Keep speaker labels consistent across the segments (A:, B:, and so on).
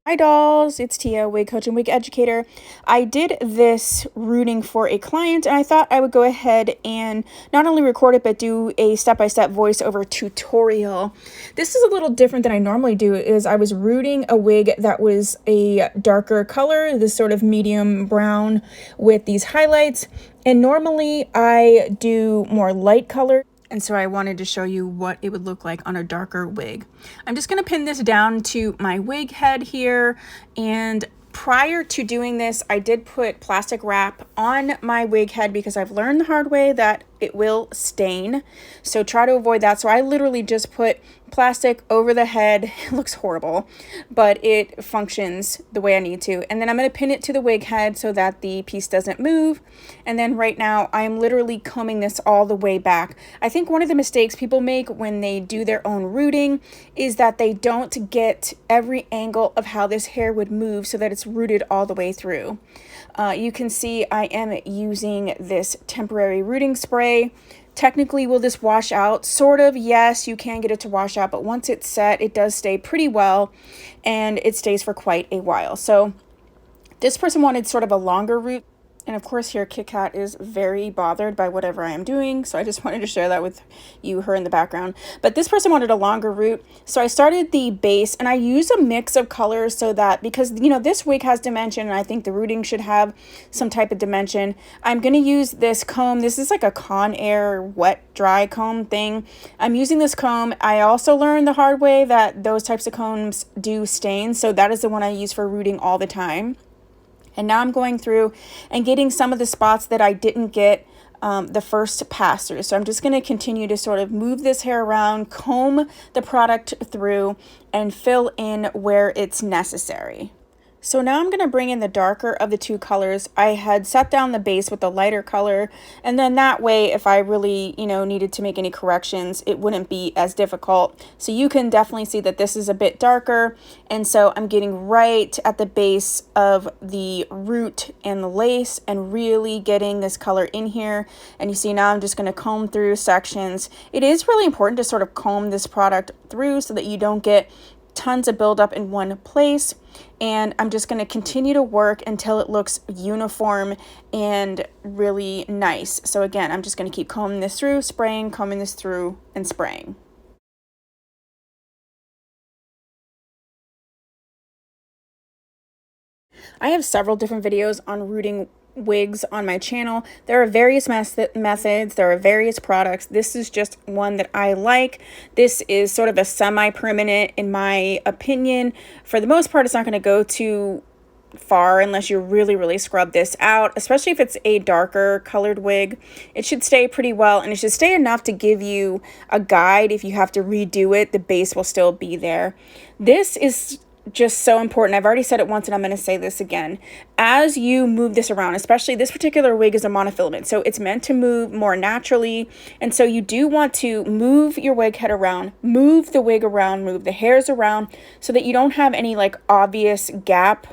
A: Hi dolls, it's Tia, wig coach and wig educator. I did this rooting for a client and I thought I would go ahead and not only record it but do a step-by-step voiceover tutorial. This is a little different than I normally do. Is I was rooting a wig that was a darker color, this sort of medium brown with these highlights, and normally I do more light color. And so I wanted to show you what it would look like on a darker wig. I'm just going to pin this down to my wig head here. And prior to doing this, I did put plastic wrap on my wig head because I've learned the hard way that it will stain. So try to avoid that. So I literally just put plastic over the head. It looks horrible, but it functions the way I need to. And then I'm going to pin it to the wig head so that the piece doesn't move. And then right now I'm literally combing this all the way back. I think one of the mistakes people make when they do their own rooting is that they don't get every angle of how this hair would move so that it's rooted all the way through. You can see I am using this temporary rooting spray. Technically, will this wash out? Sort of, yes, you can get it to wash out, but once it's set, it does stay pretty well, and it stays for quite a while. So this person wanted sort of a longer root. And of course here Kit Kat is very bothered by whatever I am doing. So I just wanted to share that with you, her in the background. But this person wanted a longer root. So I started the base and I use a mix of colors so that, because you know, this wig has dimension and I think the rooting should have some type of dimension. I'm going to use this comb. This is like a Conair wet dry comb thing. I'm using this comb. I also learned the hard way that those types of combs do stain. So that is the one I use for rooting all the time. And now I'm going through and getting some of the spots that I didn't get the first pass through. So I'm just going to continue to sort of move this hair around, comb the product through, and fill in where it's necessary. So now I'm going to bring in the darker of the two colors. I had set down the base with the lighter color, and then that way if I really, needed to make any corrections, it wouldn't be as difficult. So you can definitely see that this is a bit darker, and so I'm getting right at the base of the root and the lace and really getting this color in here. And you see now I'm just going to comb through sections. It is really important to sort of comb this product through so that you don't get tons of buildup in one place. And I'm just going to continue to work until it looks uniform and really nice. So again, I'm just going to keep combing this through, spraying, combing this through, and spraying. I have several different videos on rooting wigs on my channel. There are various methods, there are various products. This is just one that I like. This is sort of a semi-permanent in my opinion. For the most part, it's not going to go too far unless you really scrub this out, especially if it's a darker colored wig. It should stay pretty well, and it should stay enough to give you a guide. If you have to redo it, the base will still be there. This is just so important. I've already said it once and I'm going to say this again. As you move this around, especially this particular wig is a monofilament, so it's meant to move more naturally. And so you do want to move your wig head around, move the wig around, move the hairs around so that you don't have any like obvious gap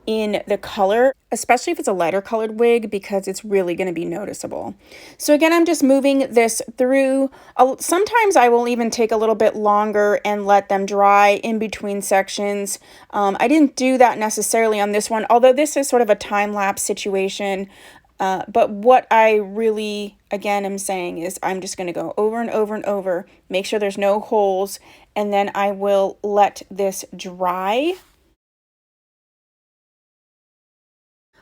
A: in the color, especially if it's a lighter colored wig, because it's really going to be noticeable. So again, I'm just moving this through. Sometimes I will even take a little bit longer and let them dry in between sections. I didn't do that necessarily on this one, although this is sort of a time-lapse situation. But what I really, again, am saying is I'm just going to go over and over and over, make sure there's no holes, and then I will let this dry.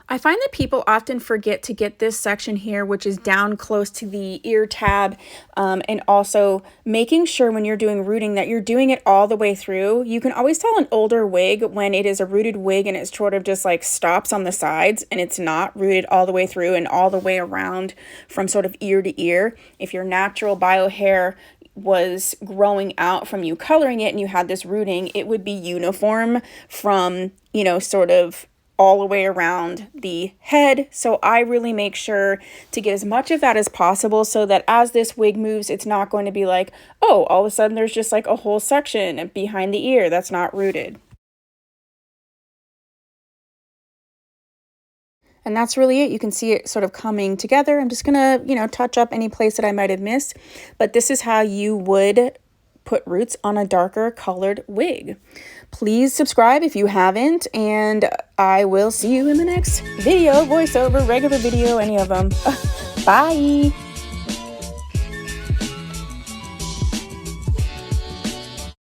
A: I find that people often forget to get this section here, which is down close to the ear tab, and also making sure when you're doing rooting that you're doing it all the way through. You can always tell an older wig when it is a rooted wig and it sort of just like stops on the sides and it's not rooted all the way through and all the way around from sort of ear to ear. If your natural bio hair was growing out from you coloring it and you had this rooting, it would be uniform from, sort of all the way around the head. So I really make sure to get as much of that as possible so that as this wig moves, it's not going to be like, oh, all of a sudden there's just like a whole section behind the ear that's not rooted. And that's really it. You can see it sort of coming together. I'm just gonna, touch up any place that I might have missed, but this is how you would put roots on a darker colored wig. Please subscribe if you haven't, and I will see you in the next video, voiceover, regular video, any of them. Bye!